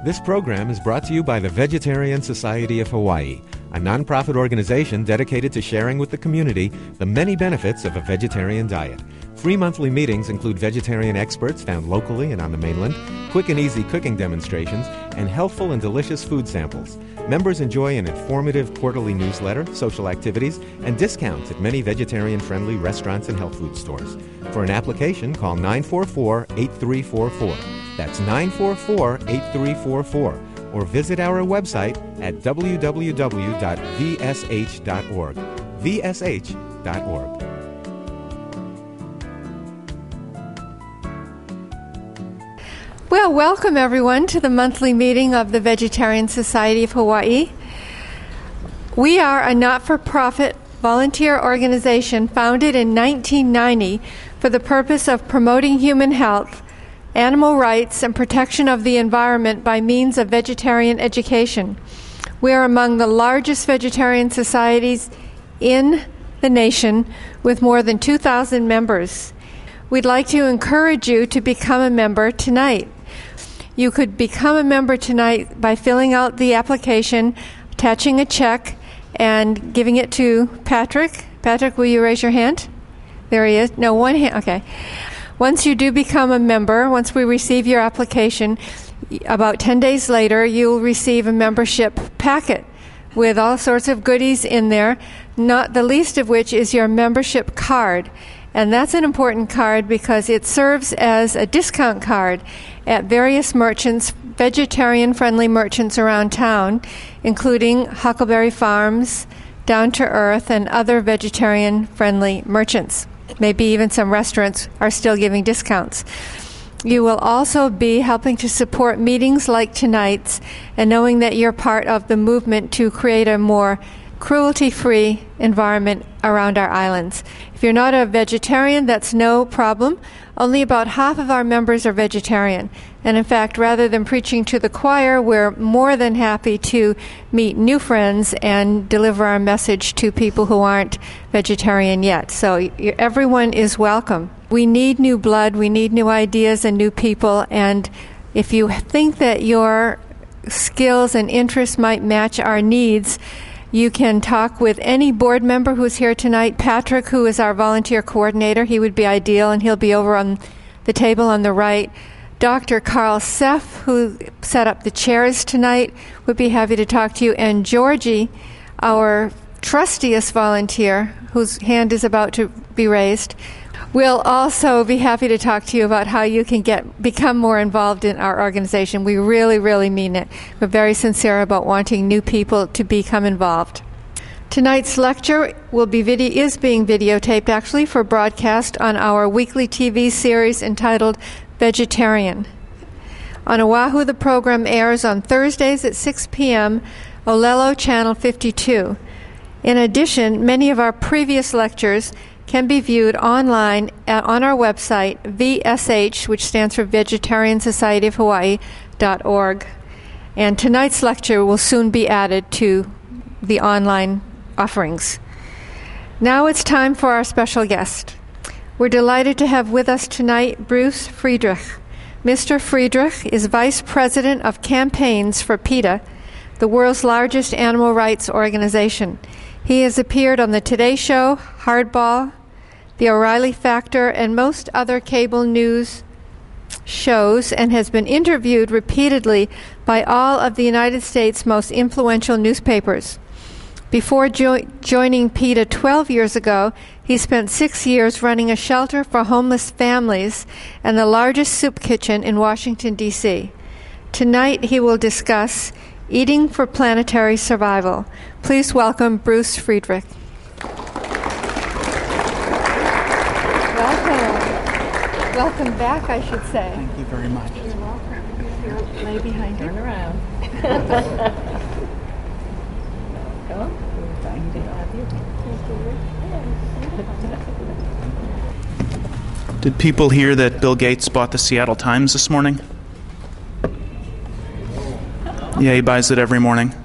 This program is brought to you by the Vegetarian Society of Hawaii, a nonprofit organization dedicated to sharing with the community the many benefits of a vegetarian diet. Free monthly meetings include vegetarian experts found locally and on the mainland, quick and easy cooking demonstrations, and healthful and delicious food samples. Members enjoy an informative quarterly newsletter, social activities, and discounts at many vegetarian-friendly restaurants and health food stores. For an application, call 944-8344. That's 944-8344. Or visit our website at www.vsh.org. vsh.org. Well, welcome everyone to the monthly meeting of the Vegetarian Society of Hawaii. We are a not-for-profit volunteer organization founded in 1990 for the purpose of promoting human health, animal rights, and protection of the environment by means of vegetarian education. We are among the largest vegetarian societies in the nation with more than 2,000 members. We'd like to encourage you to become a member tonight. You could become a member tonight by filling out the application, attaching a check, and giving it to Patrick. Patrick, will you raise your hand? There he is. No, one hand. Okay. Once you do become a member, once we receive your application, about 10 days later, you'll receive a membership packet with all sorts of goodies in there, not the least of which is your membership card. And that's an important card because it serves as a discount card at various merchants, vegetarian-friendly merchants around town, including Huckleberry Farms, Down to Earth, and other vegetarian-friendly merchants. Maybe even some restaurants are still giving discounts. You will also be helping to support meetings like tonight's and knowing that you're part of the movement to create a more cruelty-free environment around our islands. If you're not a vegetarian, that's no problem. Only about half of our members are vegetarian. And in fact, rather than preaching to the choir, we're more than happy to meet new friends and deliver our message to people who aren't vegetarian yet. So everyone is welcome. We need new blood, we need new ideas and new people, and if you think that your skills and interests might match our needs, you can talk with any board member who's here tonight. Patrick, who is our volunteer coordinator, he would be ideal, and he'll be over on the table on the right. Dr. Carl Seff, who set up the chairs tonight, would be happy to talk to you. And Georgie, our trustiest volunteer, whose hand is about to be raised, will also be happy to talk to you about how you can become more involved in our organization. We really, really mean it. We're very sincere about wanting new people to become involved. Tonight's lecture is being videotaped actually for broadcast on our weekly TV series entitled Vegetarian. On Oahu, the program airs on Thursdays at 6 p.m., Olelo Channel 52. In addition, many of our previous lectures can be viewed online on our website, VSH, which stands for Vegetarian Society of Hawaii.org. And tonight's lecture will soon be added to the online offerings. Now it's time for our special guest. We're delighted to have with us tonight Bruce Friedrich. Mr. Friedrich is Vice President of Campaigns for PETA, the world's largest animal rights organization. He has appeared on the Today Show, Hardball, the Reilly Factor, and most other cable news shows, and has been interviewed repeatedly by all of the United States' most influential newspapers. Before joining PETA 12 years ago, he spent 6 years running a shelter for homeless families and the largest soup kitchen in Washington, D.C. Tonight he will discuss Eating for Planetary Survival. Please welcome Bruce Friedrich. Welcome back, I should say. Thank you very much. You're welcome. Here, lay behind you. Turn around. Welcome. Thank you. Did people hear that Bill Gates bought the Seattle Times this morning? Yeah, he buys it every morning.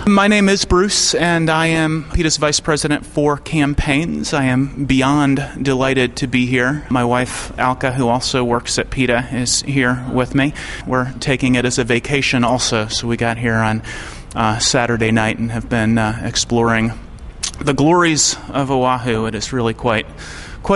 My name is Bruce, and I am PETA's Vice President for Campaigns. I am beyond delighted to be here. My wife, Alka, who also works at PETA, is here with me. We're taking it as a vacation also, so we got here on Saturday night and have been exploring the glories of Oahu. It is really quite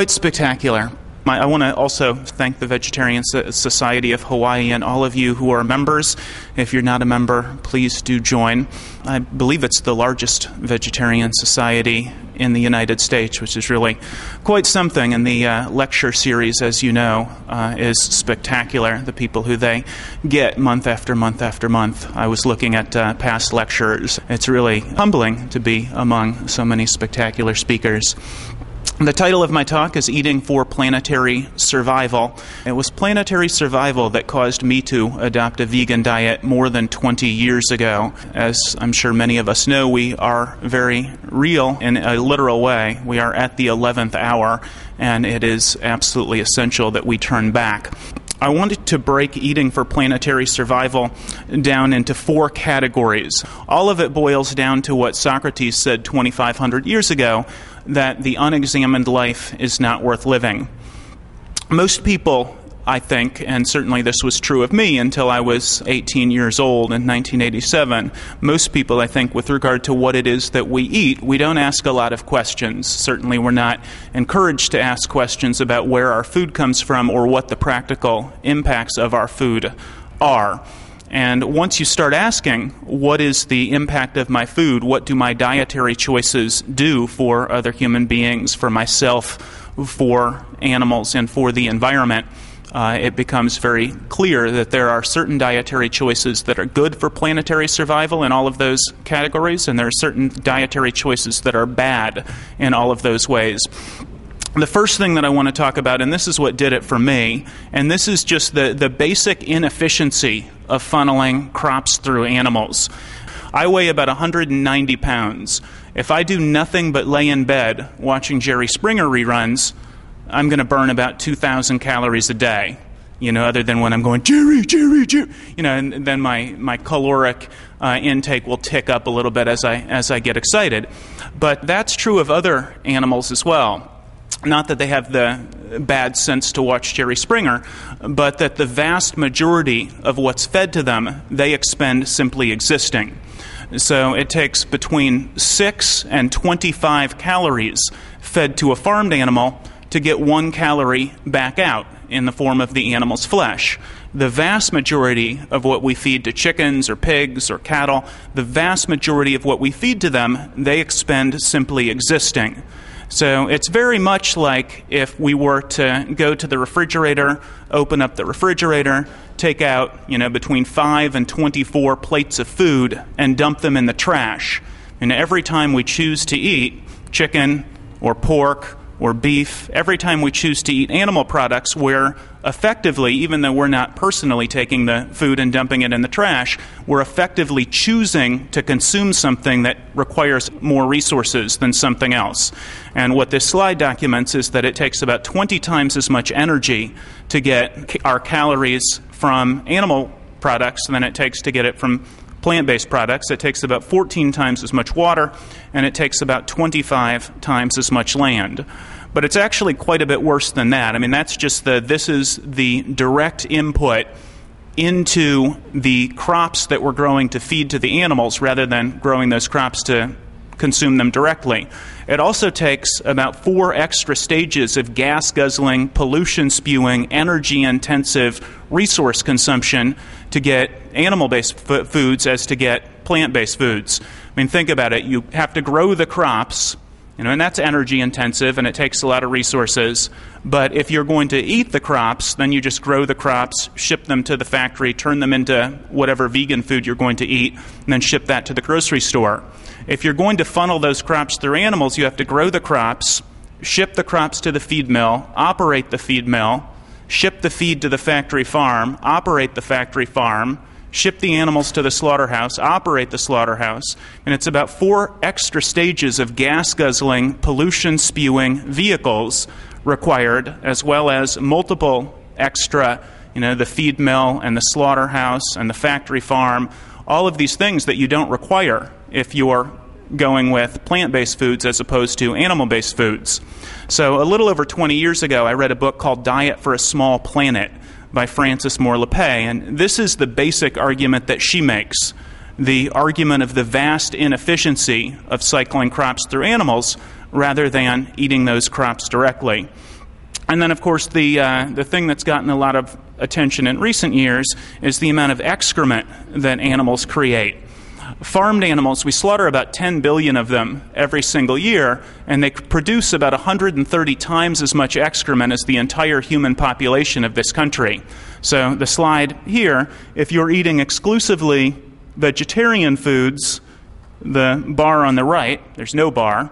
spectacular. I want to also thank the Vegetarian Society of Hawaii and all of you who are members. If you're not a member, please do join. I believe it's the largest vegetarian society in the United States, which is really quite something. And the lecture series, as you know, is spectacular. The people who they get month after month after month. I was looking at past lectures. It's really humbling to be among so many spectacular speakers. The title of my talk is Eating for Planetary Survival. It was planetary survival that caused me to adopt a vegan diet more than 20 years ago. As I'm sure many of us know, we are very real in a literal way. We are at the 11th hour, and it is absolutely essential that we turn back. I wanted to break eating for planetary survival down into 4 categories. All of it boils down to what Socrates said 2,500 years ago, that the unexamined life is not worth living. Most people, I think, and certainly this was true of me until I was 18 years old in 1987, most people, I think, with regard to what it is that we eat, we don't ask a lot of questions. Certainly we're not encouraged to ask questions about where our food comes from or what the practical impacts of our food are. And once you start asking, what is the impact of my food? What do my dietary choices do for other human beings, for myself, for animals, and for the environment? It becomes very clear that there are certain dietary choices that are good for planetary survival in all of those categories, and there are certain dietary choices that are bad in all of those ways. The first thing that I want to talk about, and this is what did it for me, and this is just the basic inefficiency of funneling crops through animals. I weigh about 190 pounds. If I do nothing but lay in bed watching Jerry Springer reruns, I'm going to burn about 2,000 calories a day, other than when I'm going, Jerry, and then my caloric intake will tick up a little bit as I get excited. But that's true of other animals as well. Not that they have the bad sense to watch Jerry Springer, but that the vast majority of what's fed to them, they expend simply existing. So it takes between 6 and 25 calories fed to a farmed animal to get 1 calorie back out in the form of the animal's flesh. The vast majority of what we feed to chickens or pigs or cattle, the vast majority of what we feed to them, they expend simply existing. So it's very much like if we were to go to the refrigerator, open up the refrigerator, take out, between 5 and 24 plates of food and dump them in the trash. And every time we choose to eat chicken or pork or beef, every time we choose to eat animal products, we're effectively, even though we're not personally taking the food and dumping it in the trash, we're effectively choosing to consume something that requires more resources than something else. And what this slide documents is that it takes about 20 times as much energy to get our calories from animal products than it takes to get it from plant-based products. It takes about 14 times as much water, and it takes about 25 times as much land. But it's actually quite a bit worse than that. I mean, that's just this is the direct input into the crops that we're growing to feed to the animals rather than growing those crops to consume them directly. It also takes about 4 extra stages of gas-guzzling, pollution-spewing, energy-intensive resource consumption to get animal-based foods as to get plant-based foods. I mean, think about it. You have to grow the crops, and that's energy-intensive, and it takes a lot of resources. But if you're going to eat the crops, then you just grow the crops, ship them to the factory, turn them into whatever vegan food you're going to eat, and then ship that to the grocery store. If you're going to funnel those crops through animals, you have to grow the crops, ship the crops to the feed mill, operate the feed mill, ship the feed to the factory farm, operate the factory farm, ship the animals to the slaughterhouse, operate the slaughterhouse, and it's about 4 extra stages of gas-guzzling, pollution-spewing vehicles required, as well as multiple extra, the feed mill and the slaughterhouse and the factory farm, all of these things that you don't require if you're going with plant-based foods as opposed to animal-based foods. So a little over 20 years ago, I read a book called Diet for a Small Planet by Frances Moore Lepay, and this is the basic argument that she makes, the argument of the vast inefficiency of cycling crops through animals rather than eating those crops directly. And then, of course, the thing that's gotten a lot of attention in recent years is the amount of excrement that animals create. Farmed animals, we slaughter about 10 billion of them every single year, and they produce about 130 times as much excrement as the entire human population of this country. So the slide here, if you're eating exclusively vegetarian foods, the bar on the right, there's no bar.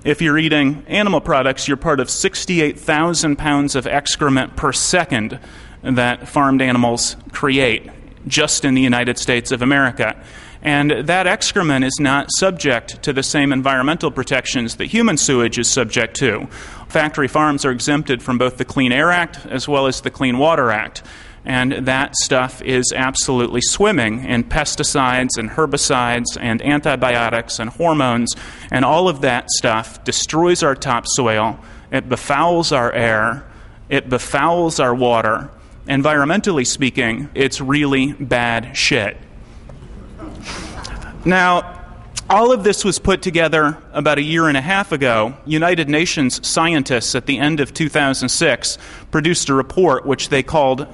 If you're eating animal products, you're part of 68,000 pounds of excrement per second that farmed animals create just in the United States of America. And that excrement is not subject to the same environmental protections that human sewage is subject to. Factory farms are exempted from both the Clean Air Act as well as the Clean Water Act. And that stuff is absolutely swimming in pesticides and herbicides and antibiotics and hormones, and all of that stuff destroys our topsoil, it befouls our air, it befouls our water. Environmentally speaking, it's really bad shit. Now, all of this was put together about a year and a half ago. United Nations scientists at the end of 2006 produced a report which they called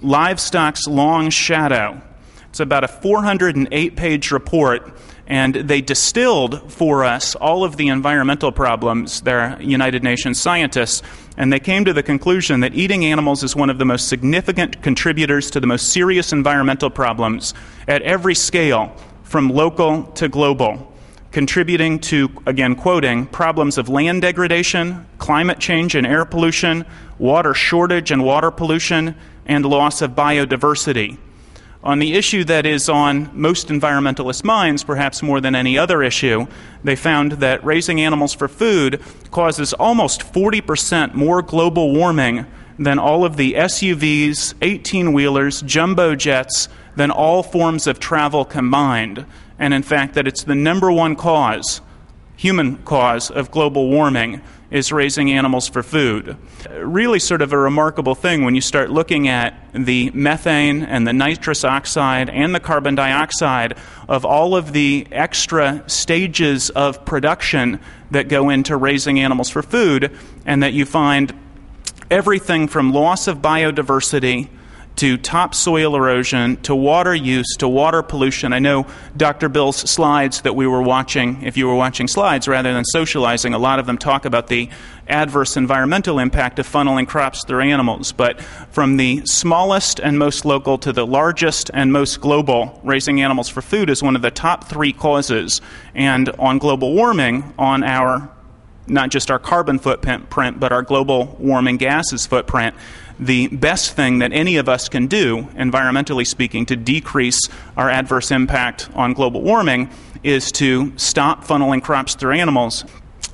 Livestock's Long Shadow. It's about a 408-page report, and they distilled for us all of the environmental problems. They're United Nations scientists, and they came to the conclusion that eating animals is one of the most significant contributors to the most serious environmental problems at every scale, from local to global, contributing to, again quoting, problems of land degradation, climate change and air pollution, water shortage and water pollution, and loss of biodiversity. On the issue that is on most environmentalist minds, perhaps more than any other issue, they found that raising animals for food causes almost 40% more global warming than all of the SUVs, 18-wheelers, jumbo jets, than all forms of travel combined. And in fact, that it's the number one cause, human cause, of global warming is raising animals for food. Really sort of a remarkable thing when you start looking at the methane and the nitrous oxide and the carbon dioxide of all of the extra stages of production that go into raising animals for food, and that you find everything from loss of biodiversity to topsoil erosion, to water use, to water pollution. I know Dr. Bill's slides that we were watching, if you were watching slides rather than socializing, a lot of them talk about the adverse environmental impact of funneling crops through animals. But from the smallest and most local to the largest and most global, raising animals for food is one of the top three causes. And on global warming, on our, not just our carbon footprint, but our global warming gases footprint, the best thing that any of us can do, environmentally speaking, to decrease our adverse impact on global warming is to stop funneling crops through animals.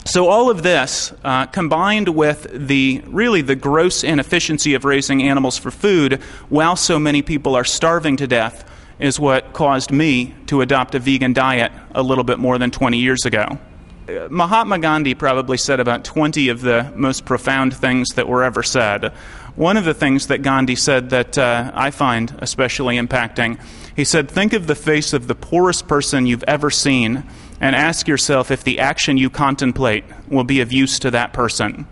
So all of this, combined with the gross inefficiency of raising animals for food while so many people are starving to death, is what caused me to adopt a vegan diet a little bit more than 20 years ago. Mahatma Gandhi probably said about 20 of the most profound things that were ever said. One of the things that Gandhi said that I find especially impacting, he said, think of the face of the poorest person you've ever seen and ask yourself if the action you contemplate will be of use to that person.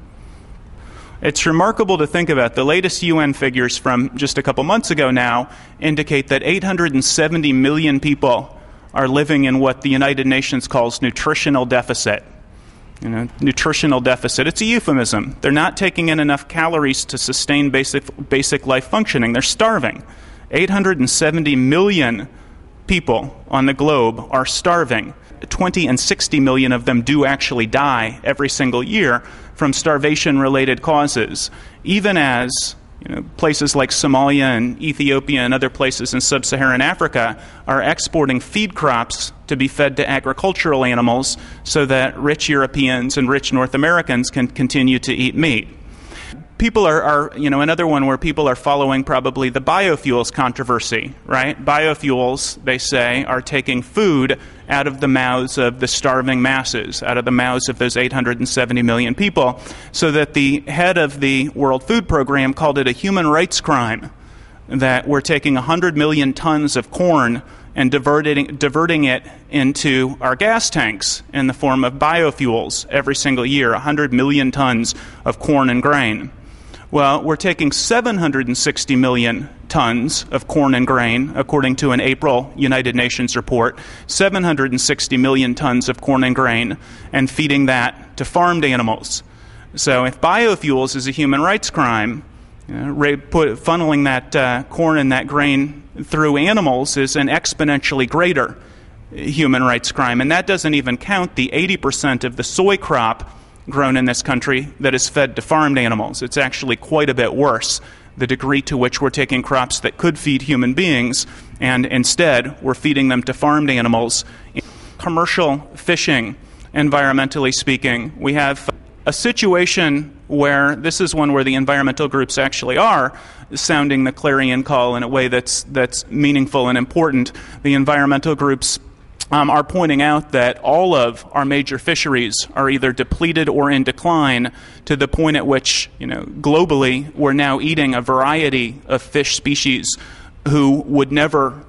It's remarkable to think about. The latest UN figures from just a couple months ago now indicate that 870 million people are living in what the United Nations calls nutritional deficit. Nutritional deficit. It's a euphemism. They're not taking in enough calories to sustain basic life functioning. They're starving. 870 million people on the globe are starving. 20 and 60 million of them do actually die every single year from starvation-related causes, even as places like Somalia and Ethiopia and other places in sub-Saharan Africa are exporting feed crops to be fed to agricultural animals so that rich Europeans and rich North Americans can continue to eat meat. people are another one where people are following probably the biofuels controversy, right? Biofuels, they say, are taking food out of the mouths of the starving masses, out of the mouths of those 870 million people, so that the head of the World Food Program called it a human rights crime, that we're taking 100 million tons of corn and diverting it into our gas tanks in the form of biofuels every single year, 100 million tons of corn and grain. Well, we're taking 760 million tons of corn and grain, according to an April United Nations report, 760 million tons of corn and grain, and feeding that to farmed animals. So if biofuels is a human rights crime, funneling that corn and that grain through animals is an exponentially greater human rights crime. And that doesn't even count the 80% of the soy crop grown in this country that is fed to farmed animals. It's actually quite a bit worse, the degree to which we're taking crops that could feed human beings, and instead we're feeding them to farmed animals. Commercial fishing, environmentally speaking, we have a situation where this is one where the environmental groups actually are sounding the clarion call in a way that's meaningful and important. The environmental groups are pointing out that all of our major fisheries are either depleted or in decline, to the point at which, globally, we're now eating a variety of fish species who would never,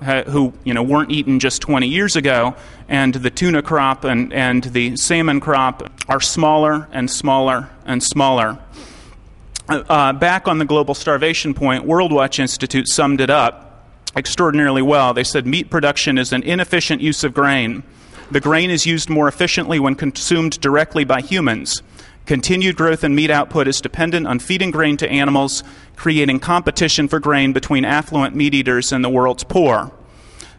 weren't eaten just 20 years ago, and the tuna crop and the salmon crop are smaller and smaller and smaller. Back on the global starvation point, World Watch Institute summed it up extraordinarily well. They said meat production is an inefficient use of grain. The grain is used more efficiently when consumed directly by humans. Continued growth in meat output is dependent on feeding grain to animals, creating competition for grain between affluent meat eaters and the world's poor.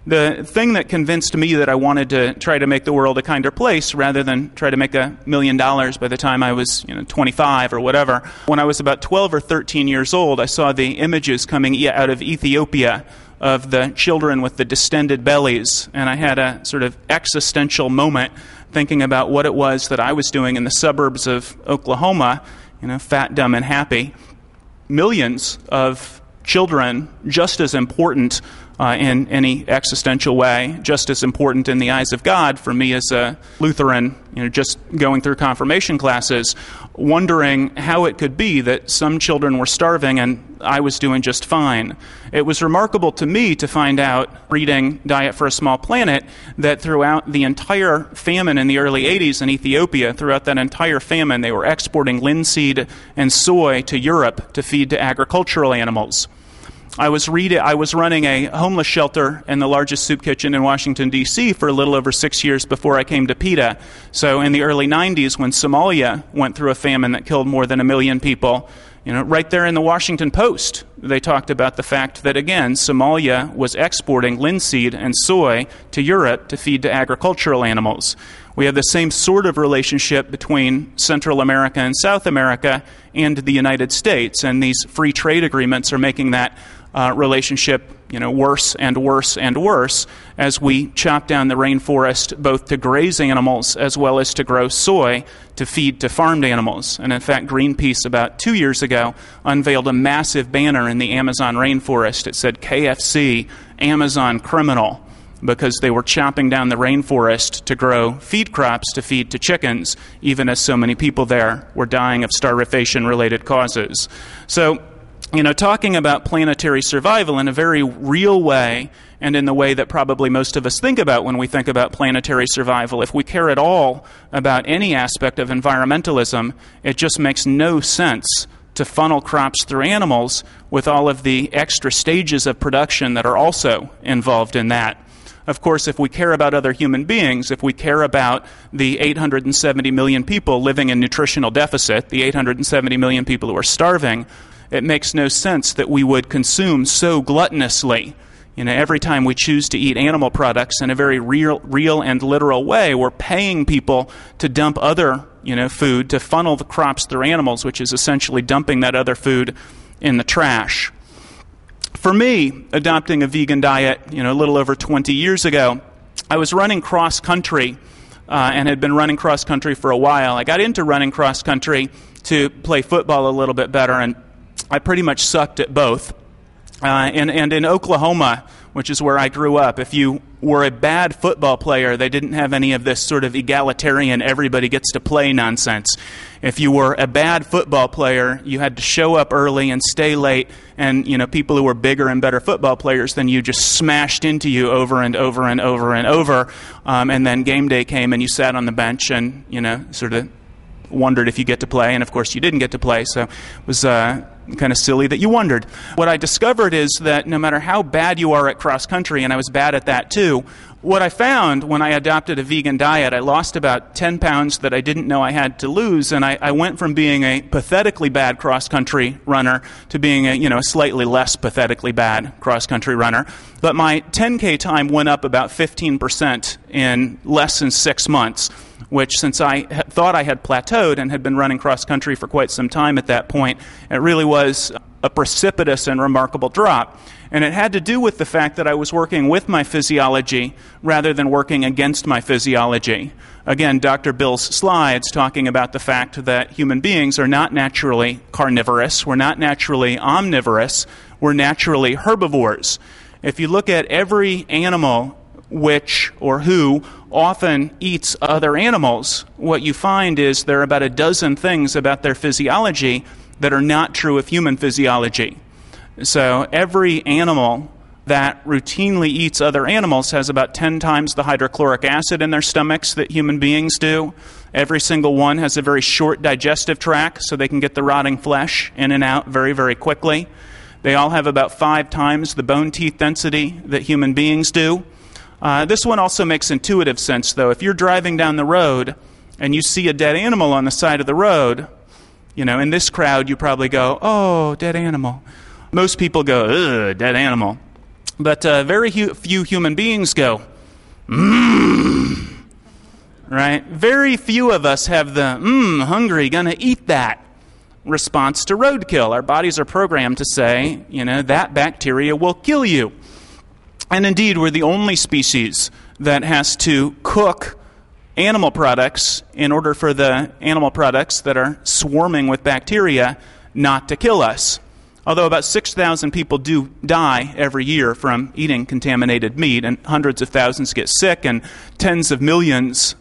The thing that convinced me that I wanted to try to make the world a kinder place rather than try to make $1 million by the time I was 25 or whatever, when I was about 12 or 13 years old, I saw the images coming out of Ethiopia of the children with the distended bellies, and I had a sort of existential moment thinking about what it was that I was doing in the suburbs of Oklahoma, fat, dumb, and happy. Millions of children, just as important in any existential way, just as important in the eyes of God for me as a Lutheran, just going through confirmation classes, wondering how it could be that some children were starving and I was doing just fine. It was remarkable to me to find out, reading Diet for a Small Planet, that throughout the entire famine in the early 80s in Ethiopia, throughout that entire famine, they were exporting linseed and soy to Europe to feed to agricultural animals. I was running a homeless shelter in the largest soup kitchen in Washington, D.C. for a little over 6 years before I came to PETA. So in the early 90s, when Somalia went through a famine that killed more than 1 million people, right there in the Washington Post, they talked about the fact that, again, Somalia was exporting linseed and soy to Europe to feed to agricultural animals. We have the same sort of relationship between Central America and South America and the United States, and these free trade agreements are making that relationship worse and worse and worse as we chop down the rainforest both to graze animals as well as to grow soy to feed to farmed animals. And in fact, Greenpeace about 2 years ago unveiled a massive banner in the Amazon rainforest. It said KFC, Amazon criminal, because they were chopping down the rainforest to grow feed crops to feed to chickens, even as so many people there were dying of starvation-related causes. So, talking about planetary survival in a very real way, and in the way that probably most of us think about when we think about planetary survival, if we care at all about any aspect of environmentalism, it just makes no sense to funnel crops through animals with all of the extra stages of production that are also involved in that. Of course, if we care about other human beings, if we care about the 870 million people living in nutritional deficit, the 870 million people who are starving, it makes no sense that we would consume so gluttonously. Every time we choose to eat animal products in a very real and literal way, we're paying people to dump other, food, to funnel the crops through animals, which is essentially dumping that other food in the trash. For me, adopting a vegan diet, a little over 20 years ago, I was running cross-country and had been running cross-country for a while. I got into running cross-country to play football a little bit better, and I pretty much sucked at both. And in Oklahoma, which is where I grew up, if you were a bad football player, they didn't have any of this sort of egalitarian everybody gets to play nonsense. If you were a bad football player, you had to show up early and stay late, and people who were bigger and better football players than you just smashed into you over and over and over and over, and then game day came and you sat on the bench and sort of wondered if you get to play, and of course you didn't get to play, so it was kind of silly that you wondered. What I discovered is that no matter how bad you are at cross country, and I was bad at that too, what I found when I adopted a vegan diet, I lost about 10 pounds that I didn't know I had to lose, and I went from being a pathetically bad cross-country runner to being a slightly less pathetically bad cross-country runner. But my 10K time went up about 15% in less than 6 months, which, since I thought I had plateaued and had been running cross-country for quite some time at that point, it really was a precipitous and remarkable drop. And it had to do with the fact that I was working with my physiology rather than working against my physiology. Again, Dr. Bill's slides talking about the fact that human beings are not naturally carnivorous, we're not naturally omnivorous, we're naturally herbivores. If you look at every animal which or who often eats other animals, what you find is there are about a dozen things about their physiology that are not true of human physiology. So every animal that routinely eats other animals has about 10 times the hydrochloric acid in their stomachs that human beings do. Every single one has a very short digestive tract, so they can get the rotting flesh in and out very, very quickly. They all have about 5 times the bone teeth density that human beings do. This one also makes intuitive sense, though. If you're driving down the road and you see a dead animal on the side of the road, in this crowd you probably go, "Oh, dead animal." Most people go, "Ugh, dead animal." But very few human beings go, "Mmm." Right? Very few of us have the, hungry, gonna eat that response to roadkill. Our bodies are programmed to say, that bacteria will kill you. And indeed, we're the only species that has to cook animal products in order for the animal products that are swarming with bacteria not to kill us. Although about 6,000 people do die every year from eating contaminated meat, and hundreds of thousands get sick, and tens of millions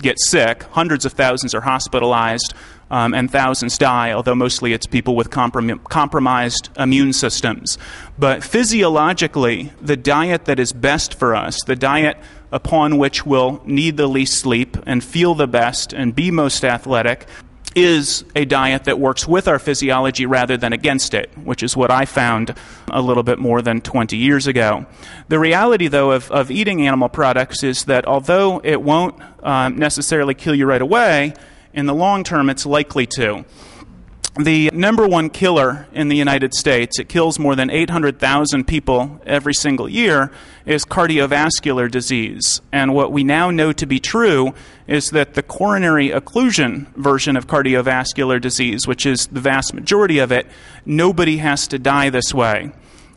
get sick. Hundreds of thousands are hospitalized, and thousands die, although mostly it's people with compromised immune systems. But physiologically, the diet that is best for us, the diet upon which we'll need the least sleep and feel the best and be most athletic, is a diet that works with our physiology rather than against it, which is what I found a little bit more than 20 years ago. The reality, though, of eating animal products is that although it won't necessarily kill you right away, in the long term it's likely to. The number one killer in the United States, it kills more than 800,000 people every single year, is cardiovascular disease. And what we now know to be true is that the coronary occlusion version of cardiovascular disease, which is the vast majority of it, nobody has to die this way.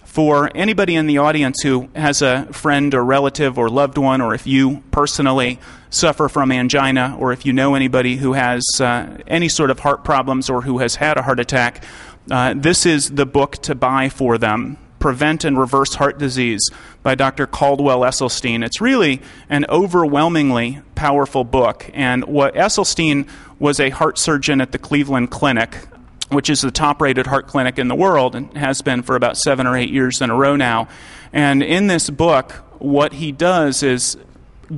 For anybody in the audience who has a friend or relative or loved one, or if you personally suffer from angina, or if you know anybody who has any sort of heart problems or who has had a heart attack, this is the book to buy for them. Prevent and Reverse Heart Disease by Dr. Caldwell Esselstyn. It's really an overwhelmingly powerful book. And what Esselstyn was a heart surgeon at the Cleveland Clinic, which is the top-rated heart clinic in the world and has been for about 7 or 8 years in a row now. And in this book, what he does is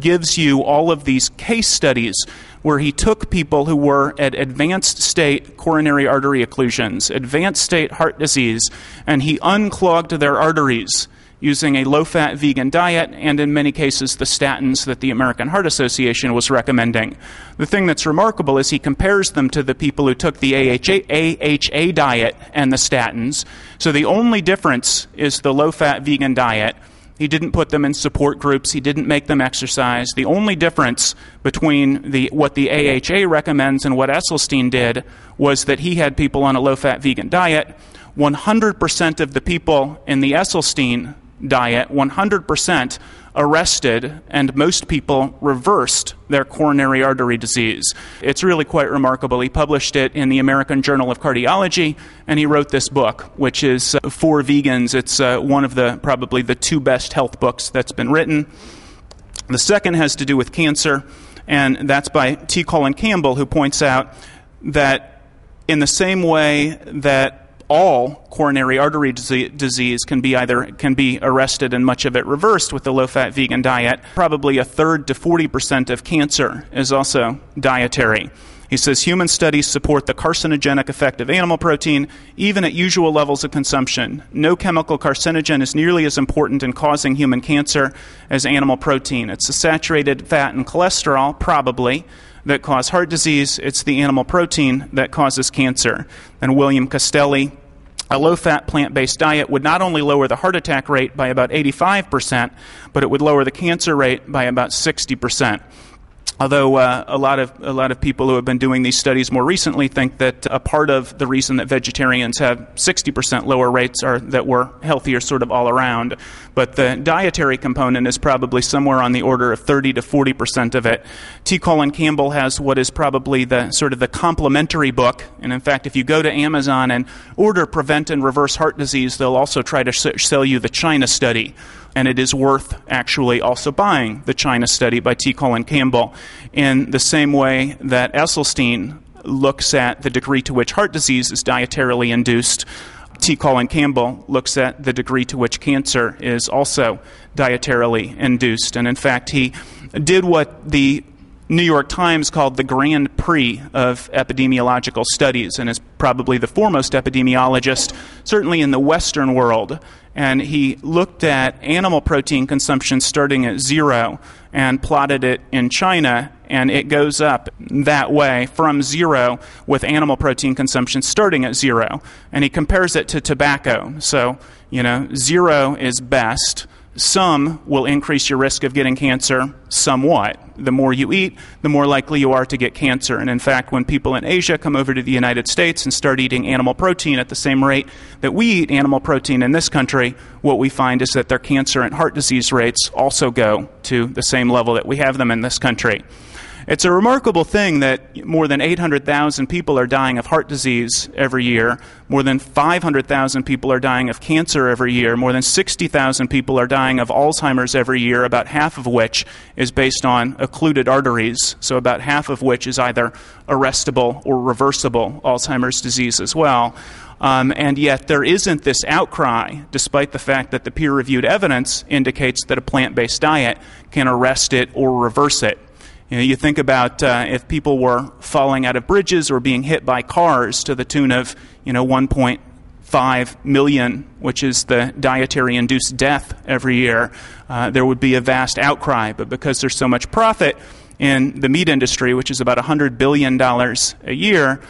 gives you all of these case studies where he took people who were at advanced state coronary artery occlusions, advanced state heart disease, and he unclogged their arteries using a low-fat vegan diet and, in many cases, the statins that the American Heart Association was recommending. The thing that's remarkable is he compares them to the people who took the AHA diet and the statins. So the only difference is the low-fat vegan diet. He didn't put them in support groups. He didn't make them exercise. The only difference between what the AHA recommends and what Esselstyn did was that he had people on a low-fat vegan diet. 100% of the people in the Esselstyn diet, 100% arrested, and most people reversed their coronary artery disease. It's really quite remarkable. He published it in the American Journal of Cardiology, and he wrote this book, which is for vegans. It's one of probably the two best health books that's been written. The second has to do with cancer, and that's by T. Colin Campbell, who points out that in the same way that all coronary artery disease can be arrested and much of it reversed with the low-fat vegan diet, probably a third to 40% of cancer is also dietary. He says human studies support the carcinogenic effect of animal protein even at usual levels of consumption. No chemical carcinogen is nearly as important in causing human cancer as animal protein. It's the saturated fat and cholesterol, probably, that cause heart disease. It's the animal protein that causes cancer. And William Castelli, a low-fat plant-based diet would not only lower the heart attack rate by about 85%, but it would lower the cancer rate by about 60%. Although a lot of people who have been doing these studies more recently think that a part of the reason that vegetarians have 60% lower rates are that we're healthier sort of all around. But the dietary component is probably somewhere on the order of 30 to 40% of it. T. Colin Campbell has what is probably the sort of the complementary book. And in fact, if you go to Amazon and order Prevent and Reverse Heart Disease, they'll also try to sell you the China study. And it is worth actually also buying the China study by T. Colin Campbell in the same way that Esselstyn looks at the degree to which heart disease is dietarily induced. T. Colin Campbell looks at the degree to which cancer is also dietarily induced. And in fact, he did what the New York Times called the Grand Prix of epidemiological studies, and is probably the foremost epidemiologist, certainly in the Western world. And he looked at animal protein consumption starting at 0 and plotted it in China, and it goes up that way from 0 with animal protein consumption starting at 0. And he compares it to tobacco. So, 0 is best. Some will increase your risk of getting cancer somewhat. The more you eat, the more likely you are to get cancer. And in fact, when people in Asia come over to the United States and start eating animal protein at the same rate that we eat animal protein in this country, what we find is that their cancer and heart disease rates also go to the same level that we have them in this country. It's a remarkable thing that more than 800,000 people are dying of heart disease every year. More than 500,000 people are dying of cancer every year. More than 60,000 people are dying of Alzheimer's every year, about half of which is based on occluded arteries, so about half of which is either arrestable or reversible Alzheimer's disease as well. And yet there isn't this outcry, despite the fact that the peer-reviewed evidence indicates that a plant-based diet can arrest it or reverse it. You think about if people were falling out of bridges or being hit by cars to the tune of 1.5 million, which is the dietary-induced death every year, there would be a vast outcry. But because there's so much profit in the meat industry, which is about $100 billion a year,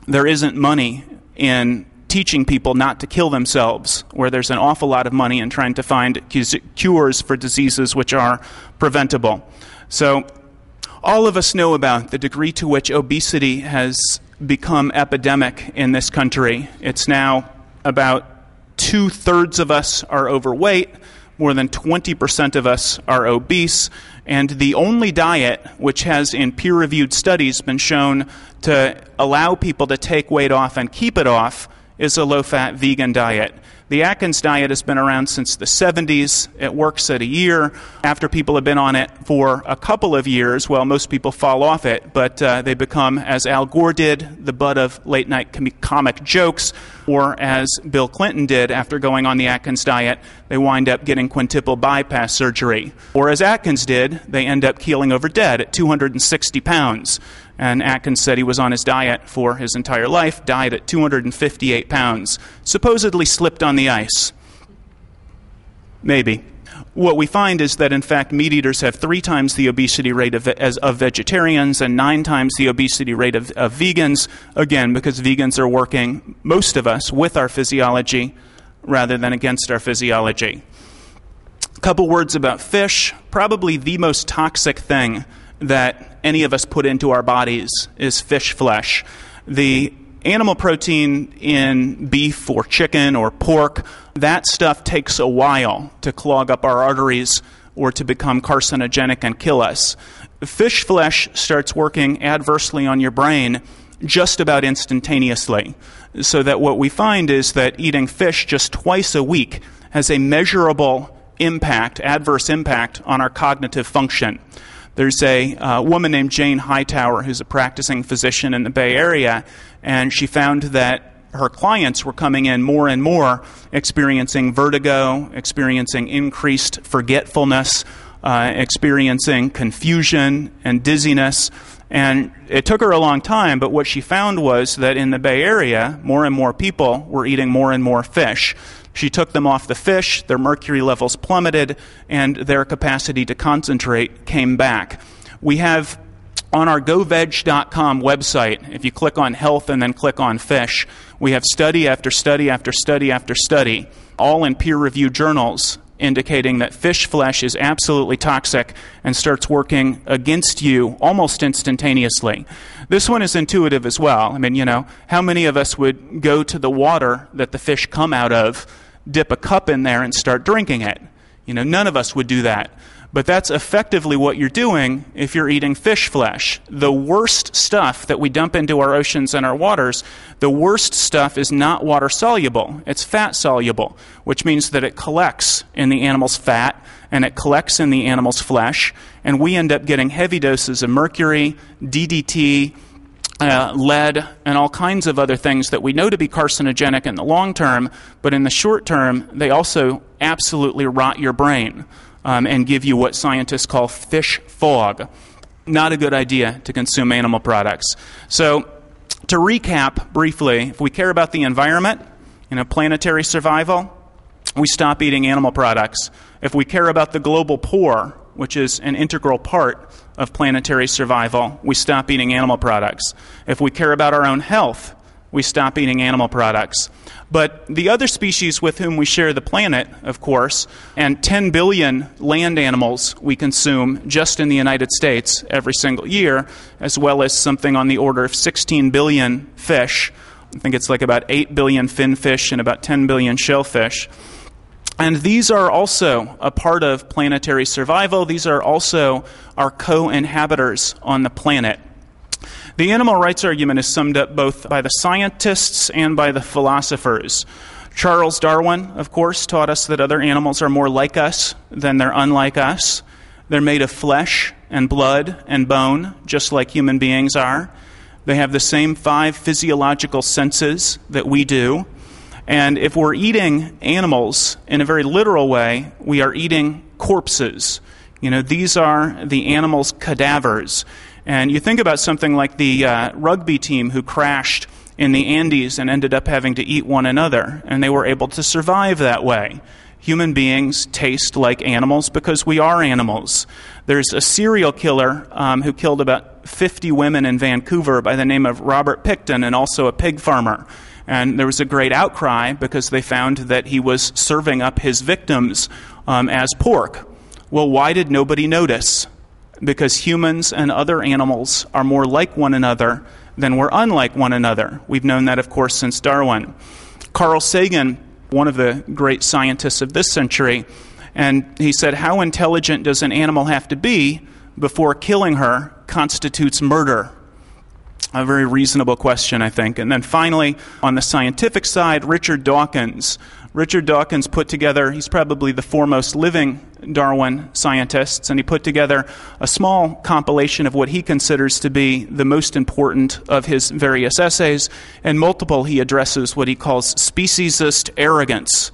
there isn't money in teaching people not to kill themselves, where there's an awful lot of money in trying to find cures for diseases which are preventable. So all of us know about the degree to which obesity has become epidemic in this country. It's now about 2/3 of us are overweight, more than 20% of us are obese, and the only diet which has in peer-reviewed studies been shown to allow people to take weight off and keep it off is a low-fat vegan diet. The Atkins Diet has been around since the 70s. It works at a year. After people have been on it for a couple of years, well, most people fall off it, but they become, as Al Gore did, the butt of late-night comic jokes, or as Bill Clinton did after going on the Atkins Diet, they wind up getting quintuple bypass surgery. Or as Atkins did, they end up keeling over dead at 260 pounds. And Atkins said he was on his diet for his entire life, died at 258 pounds, supposedly slipped on the ice. Maybe. What we find is that, in fact, meat eaters have 3 times the obesity rate of vegetarians and 9 times the obesity rate of vegans, again, because vegans are working, most of us, with our physiology rather than against our physiology. A couple words about fish. Probably the most toxic thing that any of us put into our bodies is fish flesh. The animal protein in beef or chicken or pork, that stuff takes a while to clog up our arteries or to become carcinogenic and kill us. Fish flesh starts working adversely on your brain just about instantaneously. So that what we find is that eating fish just twice a week has a measurable impact, adverse impact on our cognitive function. There's a woman named Jane Hightower who's a practicing physician in the Bay Area, and she found that her clients were coming in more and more experiencing vertigo, experiencing increased forgetfulness, experiencing confusion and dizziness. And it took her a long time, but what she found was that in the Bay Area, more and more people were eating more and more fish. She took them off the fish, their mercury levels plummeted, and their capacity to concentrate came back. We have on our goveg.com website, if you click on health and then click on fish, we have study after study after study after study, all in peer-reviewed journals, indicating that fish flesh is absolutely toxic and starts working against you almost instantaneously. This one is intuitive as well. I mean, how many of us would go to the water that the fish come out of, dip a cup in there, and start drinking it? None of us would do that. But that's effectively what you're doing if you're eating fish flesh. The worst stuff that we dump into our oceans and our waters, the worst stuff is not water soluble. It's fat soluble, which means that it collects in the animal's fat and it collects in the animal's flesh, and we end up getting heavy doses of mercury, DDT, lead, and all kinds of other things that we know to be carcinogenic in the long term, but in the short term, they also absolutely rot your brain. And give you what scientists call fish fog. Not a good idea to consume animal products. So, to recap briefly, if we care about the environment, planetary survival, we stop eating animal products. If we care about the global poor, which is an integral part of planetary survival, we stop eating animal products. If we care about our own health, we stop eating animal products. But the other species with whom we share the planet, of course, and 10 billion land animals we consume just in the United States every single year, as well as something on the order of 16 billion fish. I think it's like about 8 billion finfish and about 10 billion shellfish. And these are also a part of planetary survival. These are also our co-inhabitants on the planet. The animal rights argument is summed up both by the scientists and by the philosophers. Charles Darwin, of course, taught us that other animals are more like us than they're unlike us. They're made of flesh and blood and bone, just like human beings are. They have the same 5 physiological senses that we do. And if we're eating animals in a very literal way, we are eating corpses. These are the animals' cadavers. And you think about something like the rugby team who crashed in the Andes and ended up having to eat one another, and they were able to survive that way. Human beings taste like animals because we are animals. There's a serial killer who killed about 50 women in Vancouver by the name of Robert Pickton, and also a pig farmer. And there was a great outcry because they found that he was serving up his victims as pork. Well, why did nobody notice? Because humans and other animals are more like one another than we're unlike one another. We've known that, of course, since Darwin. Carl Sagan, one of the great scientists of this century, and he said, how intelligent does an animal have to be before killing her constitutes murder? A very reasonable question, I think. And then finally, on the scientific side, Richard Dawkins. Richard Dawkins put together, he's probably the foremost living Darwin scientist, and he put together a small compilation of what he considers to be the most important of his various essays. And multiple, he addresses what he calls speciesist arrogance.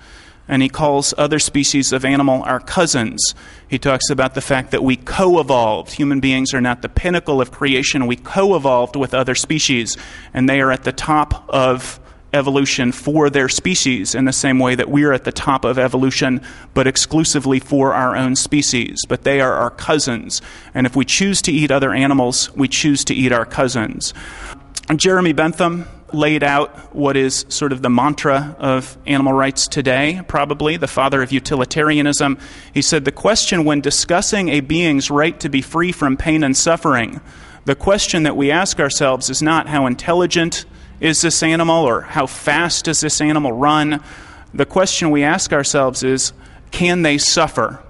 And he calls other species of animal our cousins. He talks about the fact that we co-evolved. Human beings are not the pinnacle of creation. We co-evolved with other species, and they are at the top of evolution for their species in the same way that we're at the top of evolution, but exclusively for our own species. But they are our cousins. And if we choose to eat other animals, we choose to eat our cousins. Jeremy Bentham laid out what is sort of the mantra of animal rights today, probably the father of utilitarianism. He said, the question when discussing a being's right to be free from pain and suffering, the question that we ask ourselves is not how intelligent is this animal, or how fast does this animal run? The question we ask ourselves is, can they suffer?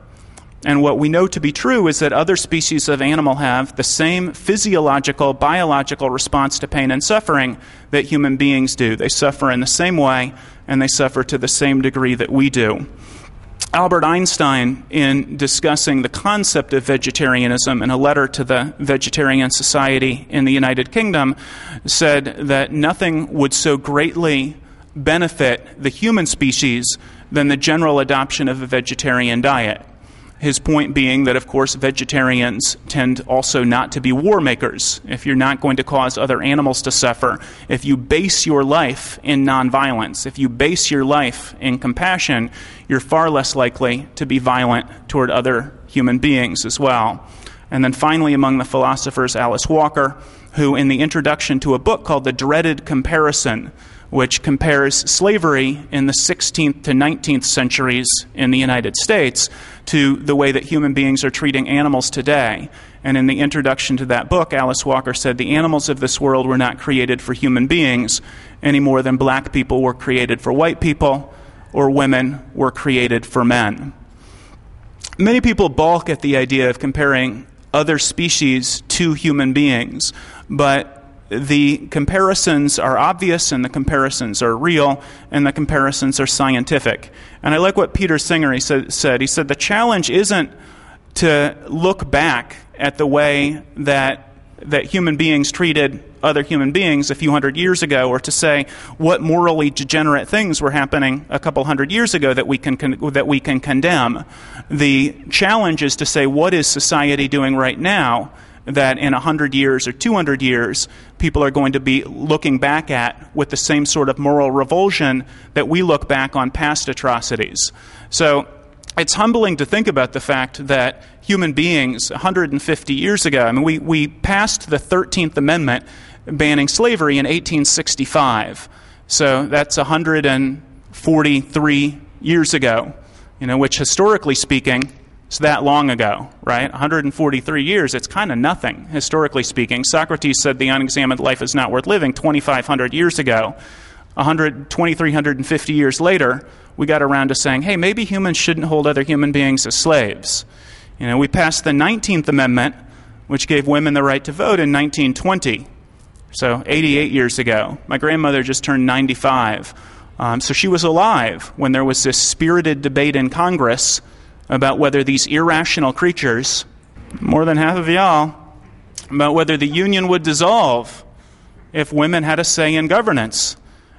And what we know to be true is that other species of animal have the same physiological, biological response to pain and suffering that human beings do. They suffer in the same way, and they suffer to the same degree that we do. Albert Einstein, in discussing the concept of vegetarianism in a letter to the Vegetarian Society in the United Kingdom, said that nothing would so greatly benefit the human species than the general adoption of a vegetarian diet. His point being that, of course, vegetarians tend also not to be war makers. If you're not going to cause other animals to suffer, if you base your life in nonviolence, if you base your life in compassion, you're far less likely to be violent toward other human beings as well. And then finally, among the philosophers, Alice Walker, who in the introduction to a book called The Dreaded Comparison, which compares slavery in the 16th to 19th centuries in the United States to the way that human beings are treating animals today. And in the introduction to that book, Alice Walker said, the animals of this world were not created for human beings any more than black people were created for white people or women were created for men. Many people balk at the idea of comparing other species to human beings, but the comparisons are obvious, and the comparisons are real, and the comparisons are scientific. And I like what Peter Singer said. He said the challenge isn't to look back at the way that human beings treated other human beings a few hundred years ago, or to say what morally degenerate things were happening a couple hundred years ago that we can condemn. The challenge is to say, what is society doing right now that in 100 years or 200 years, people are going to be looking back at with the same sort of moral revulsion that we look back on past atrocities. So it's humbling to think about the fact that human beings 150 years ago, I mean, we passed the 13th Amendment banning slavery in 1865. So that's 143 years ago, which historically speaking, it's that long ago, right? 143 years, it's kind of nothing, historically speaking. Socrates said the unexamined life is not worth living 2,500 years ago. 2,350 years later, we got around to saying, hey, maybe humans shouldn't hold other human beings as slaves. We passed the 19th Amendment, which gave women the right to vote in 1920, so 88 years ago. My grandmother just turned 95. So she was alive when there was this spirited debate in Congress about whether these irrational creatures, more than half of y'all, about whether the Union would dissolve if women had a say in governance.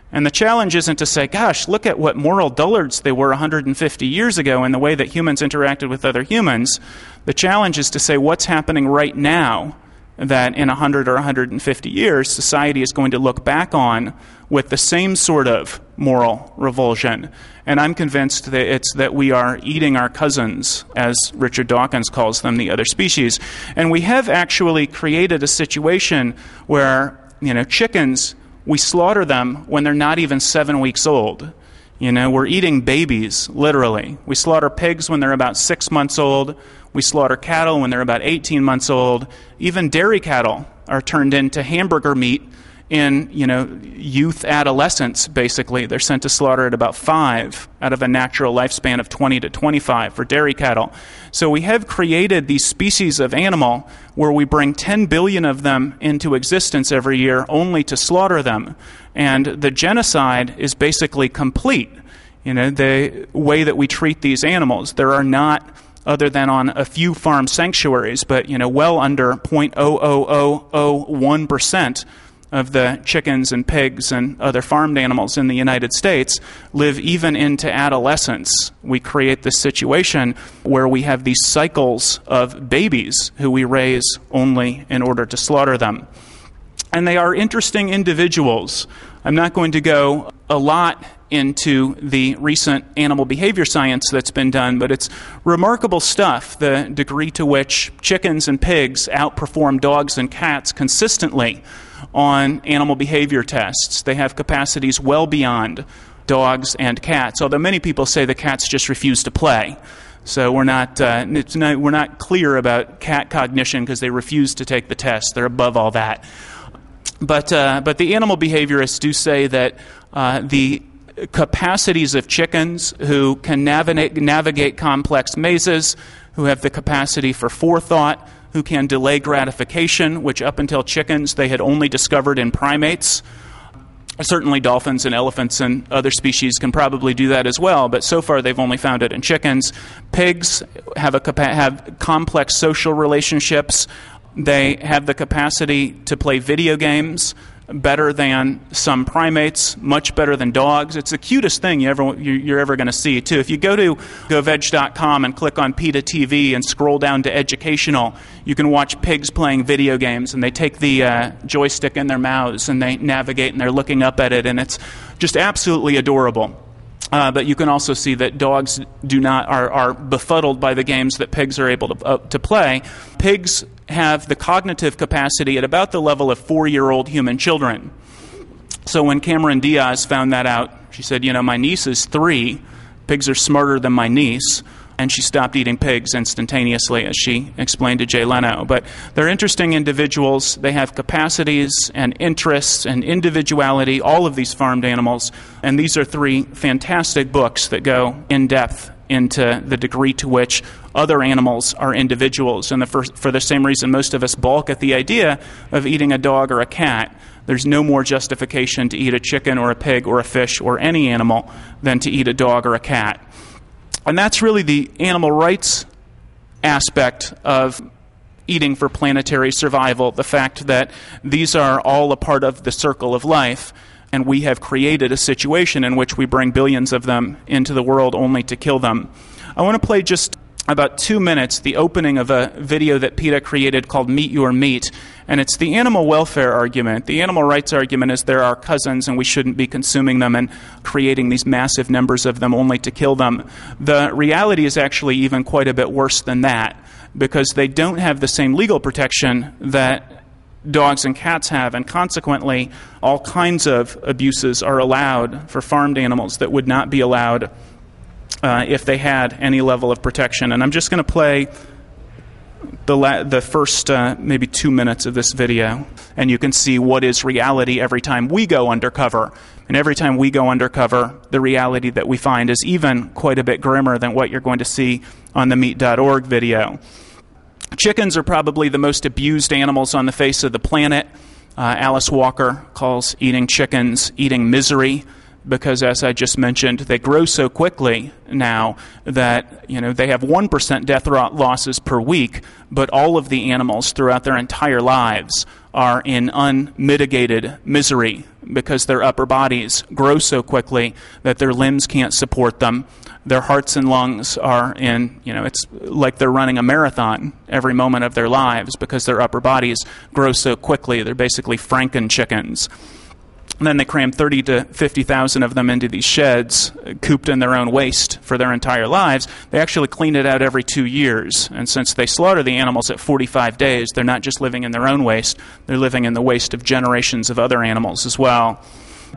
And the challenge isn't to say, gosh, look at what moral dullards they were 150 years ago in the way that humans interacted with other humans. The challenge is to say what's happening right now that in 100 or 150 years, society is going to look back on with the same sort of moral revulsion. And I'm convinced that it's that we are eating our cousins, as Richard Dawkins calls them, the other species. And we have actually created a situation where, chickens, we slaughter them when they're not even 7 weeks old. We're eating babies, literally. We slaughter pigs when they're about 6 months old. We slaughter cattle when they're about 18 months old. Even dairy cattle are turned into hamburger meat in, youth adolescence, basically. They're sent to slaughter at about 5 out of a natural lifespan of 20 to 25 for dairy cattle. So we have created these species of animal where we bring 10 billion of them into existence every year only to slaughter them. And the genocide is basically complete. The way that we treat these animals, there are not, other than on a few farm sanctuaries, but well under 0.00001% of the chickens and pigs and other farmed animals in the United States live even into adolescence. We create this situation where we have these cycles of babies who we raise only in order to slaughter them. And they are interesting individuals. I'm not going to go a lot into the recent animal behavior science that's been done, but it's remarkable stuff, the degree to which chickens and pigs outperform dogs and cats consistently on animal behavior tests. They have capacities well beyond dogs and cats, although many people say the cats just refuse to play. So we're not clear about cat cognition because they refuse to take the test. They're above all that. But the animal behaviorists do say that the capacities of chickens who can navigate complex mazes, who have the capacity for forethought, who can delay gratification, which up until chickens they had only discovered in primates. Certainly dolphins and elephants and other species can probably do that as well, but so far they've only found it in chickens. Pigs have complex social relationships. They have the capacity to play video games better than some primates, much better than dogs. It's the cutest thing you're ever going to see, too. If you go to goveg.com and click on PETA TV and scroll down to educational, you can watch pigs playing video games, and they take the joystick in their mouths and they navigate and they're looking up at it, and it's just absolutely adorable. But you can also see that dogs are befuddled by the games that pigs are able to play. Pigs have the cognitive capacity at about the level of 4-year-old human children. So when Cameron Diaz found that out, she said, my niece is 3. Pigs are smarter than my niece. And she stopped eating pigs instantaneously, as she explained to Jay Leno. But they're interesting individuals. They have capacities and interests and individuality, all of these farmed animals. And these are 3 fantastic books that go in depth into the degree to which other animals are individuals. And for the same reason most of us balk at the idea of eating a dog or a cat. There's no more justification to eat a chicken or a pig or a fish or any animal than to eat a dog or a cat. And that's really the animal rights aspect of eating for planetary survival, the fact that these are all a part of the circle of life, and we have created a situation in which we bring billions of them into the world only to kill them. I want to play just about 2 minutes, the opening of a video that PETA created called Meet Your Meat. And it's the animal welfare argument. The animal rights argument is they're our cousins and we shouldn't be consuming them and creating these massive numbers of them only to kill them. The reality is actually even quite a bit worse than that, because they don't have the same legal protection that dogs and cats have, and consequently all kinds of abuses are allowed for farmed animals that would not be allowed if they had any level of protection. And I'm just going to play the first maybe 2 minutes of this video, and you can see what is reality every time we go undercover. And every time we go undercover, the reality that we find is even quite a bit grimmer than what you're going to see on the meat.org video. Chickens are probably the most abused animals on the face of the planet. Alice Walker calls eating chickens eating misery, because, as I just mentioned, they grow so quickly now that they have 1% death losses per week, but all of the animals throughout their entire lives are in unmitigated misery because their upper bodies grow so quickly that their limbs can't support them. Their hearts and lungs are it's like they're running a marathon every moment of their lives because their upper bodies grow so quickly. They're basically Franken chickens. And then they cram 30 to 50,000 of them into these sheds, cooped in their own waste for their entire lives. They actually clean it out every 2 years. And since they slaughter the animals at 45 days, they're not just living in their own waste, they're living in the waste of generations of other animals as well.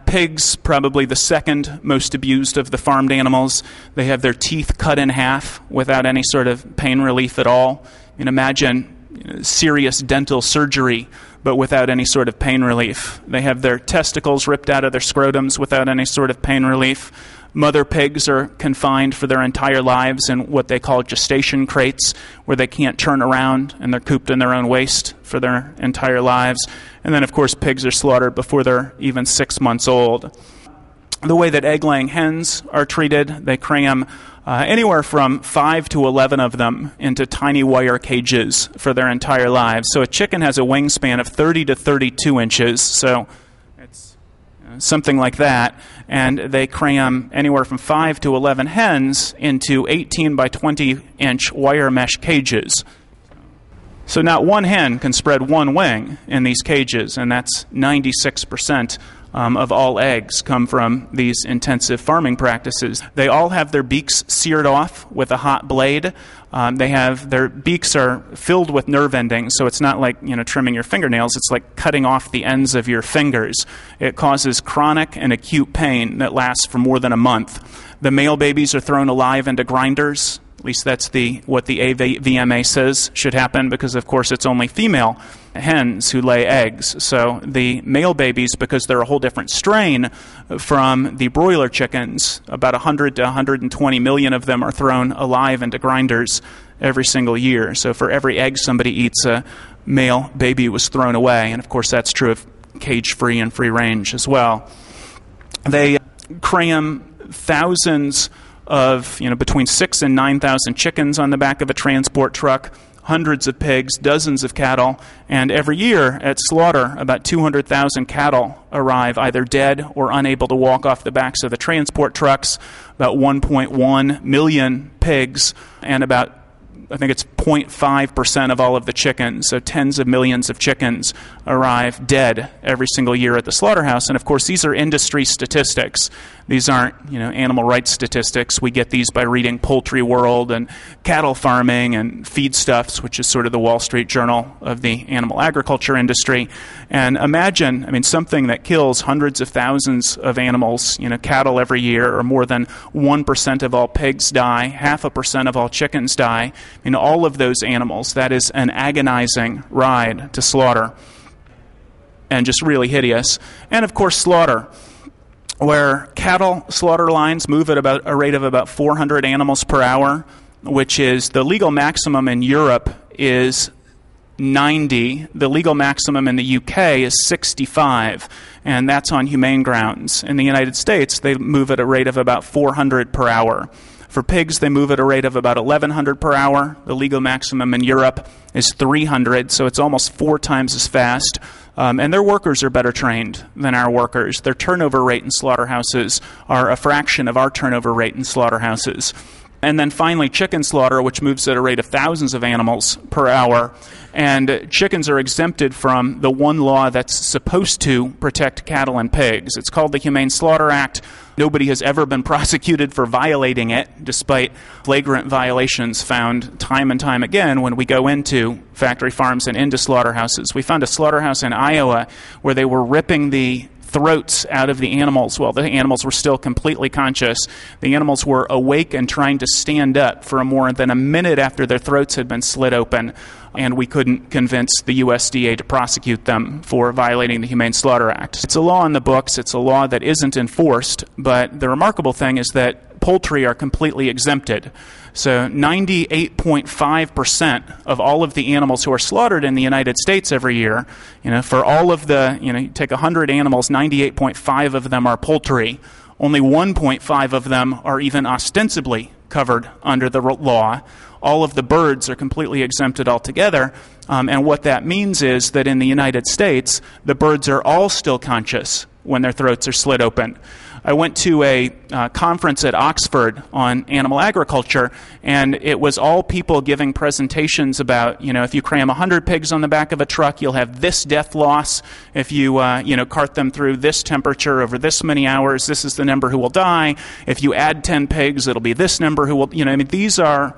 Pigs, probably the second most abused of the farmed animals. They have their teeth cut in half without any sort of pain relief at all. Imagine serious dental surgery, but without any sort of pain relief. They have their testicles ripped out of their scrotums without any sort of pain relief. Mother pigs are confined for their entire lives in what they call gestation crates, where they can't turn around and they're cooped in their own waste for their entire lives. And then, of course, pigs are slaughtered before they're even 6 months old. The way that egg-laying hens are treated, they cram anywhere from 5 to 11 of them into tiny wire cages for their entire lives. So a chicken has a wingspan of 30 to 32 inches, so it's something like that. And they cram anywhere from 5 to 11 hens into 18 by 20-inch wire mesh cages. So not one hen can spread one wing in these cages, and that's 96% of all eggs come from these intensive farming practices. They all have their beaks seared off with a hot blade. Their beaks are filled with nerve endings, so it's not like trimming your fingernails. It's like cutting off the ends of your fingers. It causes chronic and acute pain that lasts for more than a month. The male babies are thrown alive into grinders At least that's what the AVMA says should happen, because of course it's only female hens who lay eggs. So the male babies, because they're a whole different strain from the broiler chickens, about 100 to 120 million of them are thrown alive into grinders every single year. So for every egg somebody eats, a male baby was thrown away. And of course that's true of cage-free and free-range as well. They cram thousands of, between 6,000 and 9,000 chickens on the back of a transport truck, hundreds of pigs, dozens of cattle, and every year at slaughter, about 200,000 cattle arrive either dead or unable to walk off the backs of the transport trucks, about 1.1 million pigs, and about, I think it's 0.5% of all of the chickens, so tens of millions of chickens arrive dead every single year at the slaughterhouse. And of course, these are industry statistics. These aren't, animal rights statistics. We get these by reading Poultry World and Cattle Farming and Feedstuffs, which is sort of the Wall Street Journal of the animal agriculture industry. And imagine, something that kills hundreds of thousands of animals, cattle every year, or more than 1% of all pigs die, 0.5% of all chickens die. All of those animals, that is an agonizing ride to slaughter, and just really hideous. And of course, slaughter, where cattle slaughter lines move at about a rate of about 400 animals per hour, which is the legal maximum in Europe is 90. The legal maximum in the UK is 65, and that's on humane grounds. In the United States, they move at a rate of about 400 per hour. For pigs, they move at a rate of about 1,100 per hour. The legal maximum in Europe is 300, so it's almost 4 times as fast. And their workers are better trained than our workers. Their turnover rate in slaughterhouses are a fraction of our turnover rate in slaughterhouses. And then finally, chicken slaughter, which moves at a rate of thousands of animals per hour. And chickens are exempted from the one law that's supposed to protect cattle and pigs. It's called the Humane Slaughter Act. Nobody has ever been prosecuted for violating it, despite flagrant violations found time and time again when we go into factory farms and into slaughterhouses. We found a slaughterhouse in Iowa where they were ripping the throats out of the animals while the animals were still completely conscious. The animals were awake and trying to stand up for more than a minute after their throats had been slit open, and we couldn't convince the USDA to prosecute them for violating the Humane Slaughter Act. It's a law in the books. It's a law that isn't enforced, but the remarkable thing is that poultry are completely exempted. So 98.5% of all of the animals who are slaughtered in the United States every year, for all of the, you take 100 animals, 98.5 of them are poultry. Only 1.5 of them are even ostensibly covered under the law. All of the birds are completely exempted altogether. And what that means is that in the United States, the birds are all still conscious when their throats are slit open. I went to a conference at Oxford on animal agriculture, and it was all people giving presentations about, if you cram 100 pigs on the back of a truck, you'll have this death loss. If you, cart them through this temperature over this many hours, this is the number who will die. If you add 10 pigs, it'll be this number who will, these are,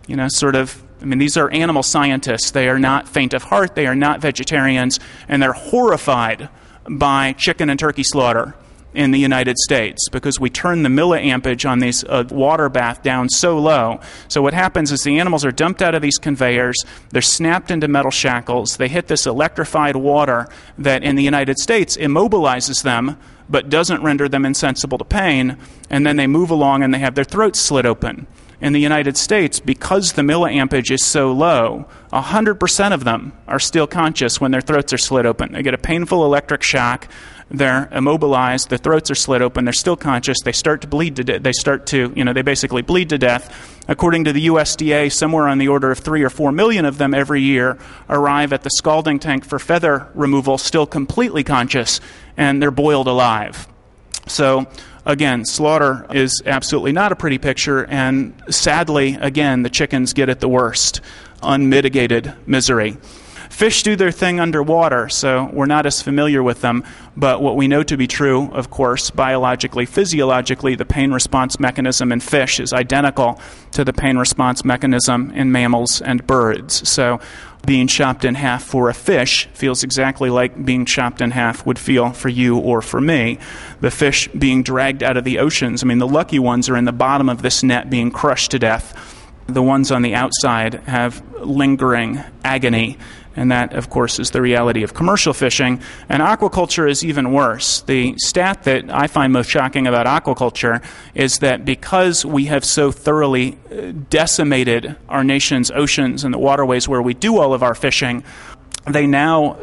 these are animal scientists. They are not faint of heart. They are not vegetarians, and they're horrified by chicken and turkey slaughter in the United States because we turn the milliampage on these water bath down so low. So what happens is the animals are dumped out of these conveyors, they're snapped into metal shackles, they hit this electrified water that in the United States immobilizes them but doesn't render them insensible to pain, and then they move along and they have their throats slit open. In the United States, because the milliampage is so low, 100% of them are still conscious when their throats are slit open. They get a painful electric shock. They're immobilized. Their throats are slit open. They're still conscious. They start to bleed to death. They basically bleed to death. According to the USDA, somewhere on the order of 3 or 4 million of them every year arrive at the scalding tank for feather removal, still completely conscious, and they're boiled alive. So, again, slaughter is absolutely not a pretty picture, and sadly, again, the chickens get it the worst. Unmitigated misery. Fish do their thing underwater, so we're not as familiar with them, but what we know to be true, of course, biologically, physiologically, the pain response mechanism in fish is identical to the pain response mechanism in mammals and birds. So being chopped in half for a fish feels exactly like being chopped in half would feel for you or for me. The fish being dragged out of the oceans, the lucky ones are in the bottom of this net being crushed to death. The ones on the outside have lingering agony. And that, of course, is the reality of commercial fishing. And aquaculture is even worse. The stat that I find most shocking about aquaculture is that because we have so thoroughly decimated our nation's oceans and the waterways where we do all of our fishing, they now,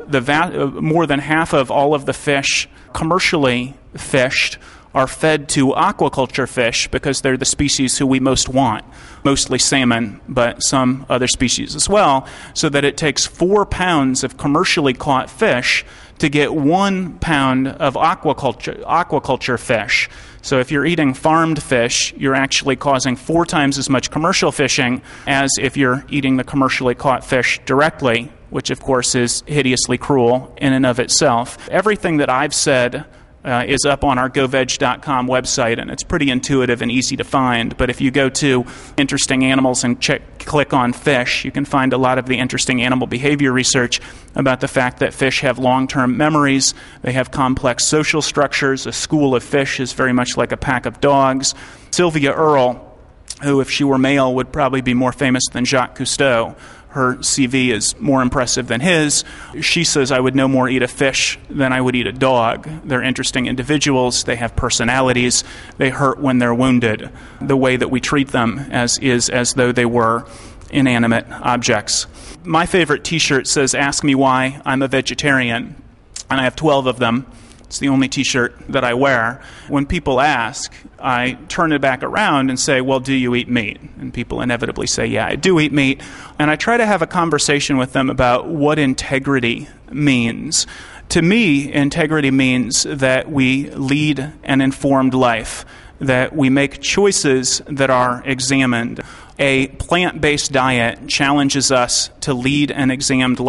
more than half of all of the fish commercially fished are fed to aquaculture fish because they're the species who we most want, mostly salmon, but some other species as well, so that it takes 4 pounds of commercially caught fish to get 1 pound of aquaculture fish. So if you're eating farmed fish, you're actually causing 4 times as much commercial fishing as if you're eating the commercially caught fish directly, which of course is hideously cruel in and of itself. Everything that I've said is up on our goveg.com website, and it's pretty intuitive and easy to find. But if you go to Interesting Animals and click on fish, you can find a lot of the interesting animal behavior research about the fact that fish have long-term memories, they have complex social structures. A school of fish is very much like a pack of dogs. Sylvia Earle, who if she were male would probably be more famous than Jacques Cousteau, her CV is more impressive than his. She says, I would no more eat a fish than I would eat a dog. They're interesting individuals. They have personalities. They hurt when they're wounded. The way that we treat them is as though they were inanimate objects. My favorite T-shirt says, ask me why I'm a vegetarian. And I have 12 of them. It's the only T-shirt that I wear. When people ask, I turn it back around and say, well, do you eat meat? And people inevitably say, yeah, I do eat meat. And I try to have a conversation with them about what integrity means. To me, integrity means that we lead an informed life, that we make choices that are examined. A plant-based diet challenges us to lead an examined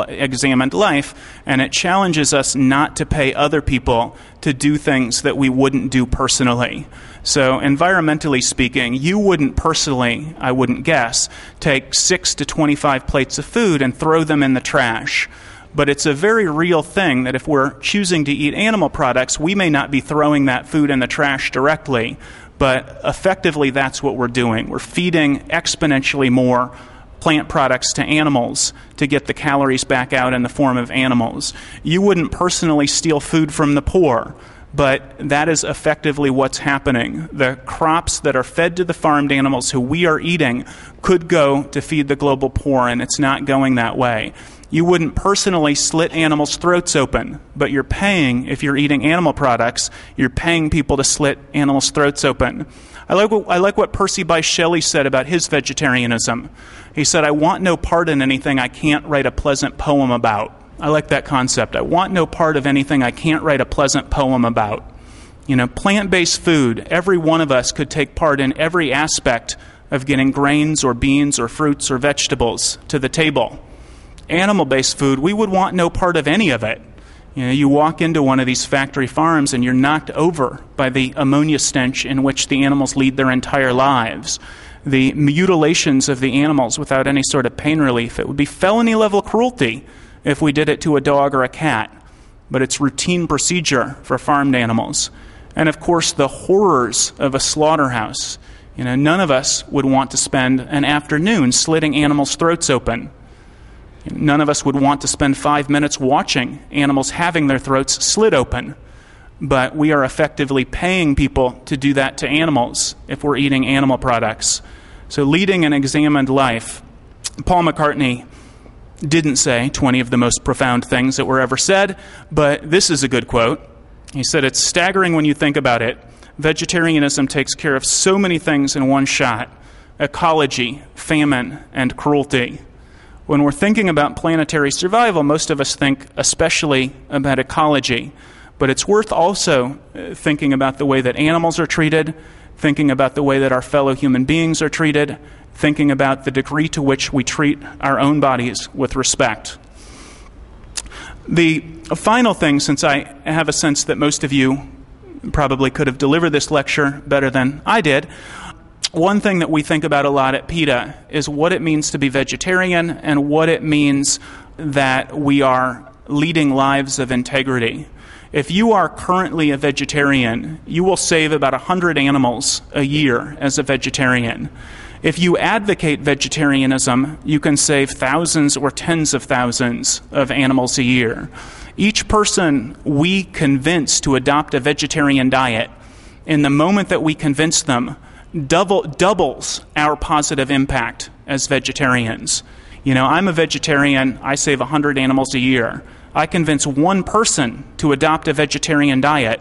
life, and it challenges us not to pay other people to do things that we wouldn't do personally. So environmentally speaking, you wouldn't personally, I wouldn't guess, take 6 to 25 plates of food and throw them in the trash. But it's a very real thing that if we're choosing to eat animal products, we may not be throwing that food in the trash directly, but effectively that's what we're doing. We're feeding exponentially more plant products to animals to get the calories back out in the form of animals. You wouldn't personally steal food from the poor, but that is effectively what's happening. The crops that are fed to the farmed animals who we are eating could go to feed the global poor, and it's not going that way. You wouldn't personally slit animals' throats open, but you're paying, if you're eating animal products, you're paying people to slit animals' throats open. I like what Percy Bysshe Shelley said about his vegetarianism. He said, I want no part in anything I can't write a pleasant poem about. I like that concept. I want no part of anything I can't write a pleasant poem about. You know, plant-based food, every one of us could take part in every aspect of getting grains or beans or fruits or vegetables to the table. Animal-based food, we would want no part of any of it. You know, you walk into one of these factory farms and you're knocked over by the ammonia stench in which the animals lead their entire lives. The mutilations of the animals without any sort of pain relief. It would be felony-level cruelty if we did it to a dog or a cat. But it's routine procedure for farmed animals. And of course, the horrors of a slaughterhouse. You know, none of us would want to spend an afternoon slitting animals' throats open. None of us would want to spend 5 minutes watching animals having their throats slit open. But we are effectively paying people to do that to animals if we're eating animal products. So leading an examined life. Paul McCartney didn't say 20 of the most profound things that were ever said, but this is a good quote. He said, it's staggering when you think about it. Vegetarianism takes care of so many things in one shot. Ecology, famine, and cruelty. When we're thinking about planetary survival, most of us think especially about ecology. But it's worth also thinking about the way that animals are treated, thinking about the way that our fellow human beings are treated, thinking about the degree to which we treat our own bodies with respect. The final thing, since I have a sense that most of you probably could have delivered this lecture better than I did, one thing that we think about a lot at PETA is what it means to be vegetarian and what it means that we are leading lives of integrity. If you are currently a vegetarian, you will save about 100 animals a year as a vegetarian. If you advocate vegetarianism, you can save thousands or tens of thousands of animals a year. Each person we convince to adopt a vegetarian diet, in the moment that we convince them, doubles our positive impact as vegetarians. You know, I'm a vegetarian. I save 100 animals a year. I convince one person to adopt a vegetarian diet.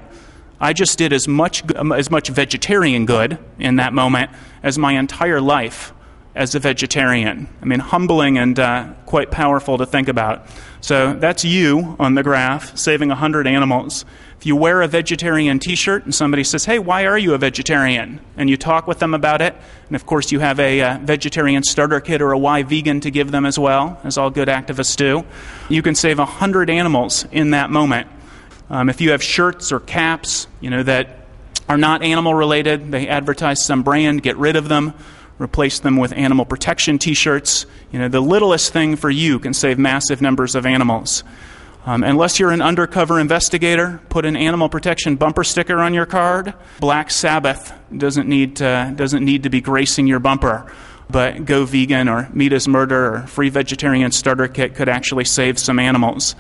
I just did as much vegetarian good in that moment as my entire life as a vegetarian. I mean, humbling and quite powerful to think about. So that's you on the graph, saving 100 animals. If you wear a vegetarian t-shirt and somebody says, hey, why are you a vegetarian? And you talk with them about it, and of course you have a vegetarian starter kit or a why vegan to give them as well, as all good activists do, you can save 100 animals in that moment. If you have shirts or caps, that are not animal related, they advertise some brand, get rid of them, replace them with animal protection t-shirts. The littlest thing for you can save massive numbers of animals. Unless you're an undercover investigator, put an animal protection bumper sticker on your card. Black Sabbath doesn't need to be gracing your bumper, but Go Vegan or Meat is Murder or Free Vegetarian Starter Kit could actually save some animals.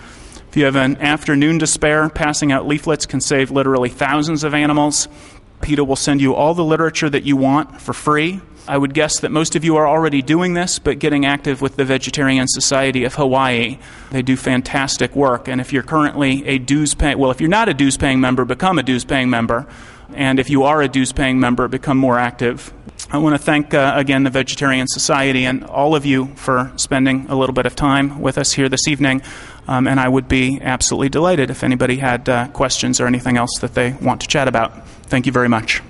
If you have an afternoon to spare, passing out leaflets can save literally thousands of animals. PETA will send you all the literature that you want for free. I would guess that most of you are already doing this, but getting active with the Vegetarian Society of Hawaii. They do fantastic work. And if you're currently if you're not a dues-paying member, become a dues-paying member. And if you are a dues-paying member, become more active. I want to thank, again, the Vegetarian Society and all of you for spending a little bit of time with us here this evening. And I would be absolutely delighted if anybody had questions or anything else that they want to chat about. Thank you very much.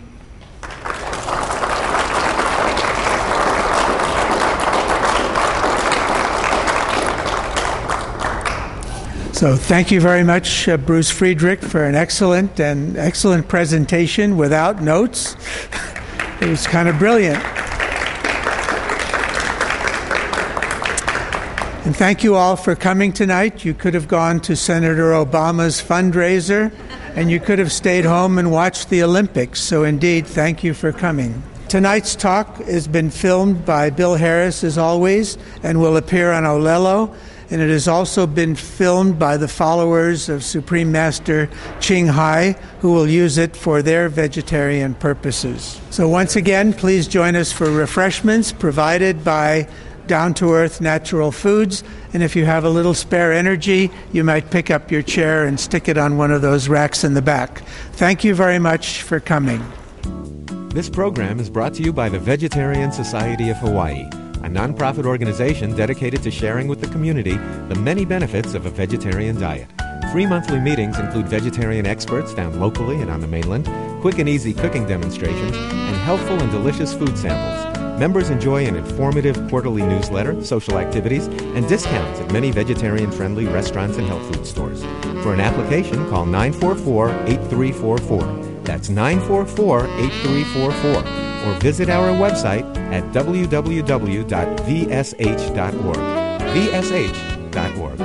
So thank you very much, Bruce Friedrich, for an excellent presentation without notes. It was kind of brilliant. And thank you all for coming tonight. You could have gone to Senator Obama's fundraiser, and you could have stayed home and watched the Olympics. So indeed, thank you for coming. Tonight's talk has been filmed by Bill Harris, as always, and will appear on Olelo. And it has also been filmed by the followers of Supreme Master Ching Hai, who will use it for their vegetarian purposes. So once again, please join us for refreshments provided by Down-to-Earth Natural Foods. And if you have a little spare energy, you might pick up your chair and stick it on one of those racks in the back. Thank you very much for coming. This program is brought to you by the Vegetarian Society of Hawaii, a nonprofit organization dedicated to sharing with the community the many benefits of a vegetarian diet. Free monthly meetings include vegetarian experts found locally and on the mainland, quick and easy cooking demonstrations, and healthful and delicious food samples. Members enjoy an informative quarterly newsletter, social activities, and discounts at many vegetarian-friendly restaurants and health food stores. For an application, call 944-8344. That's 944-8344. Or visit our website at www.vsh.org. vsh.org.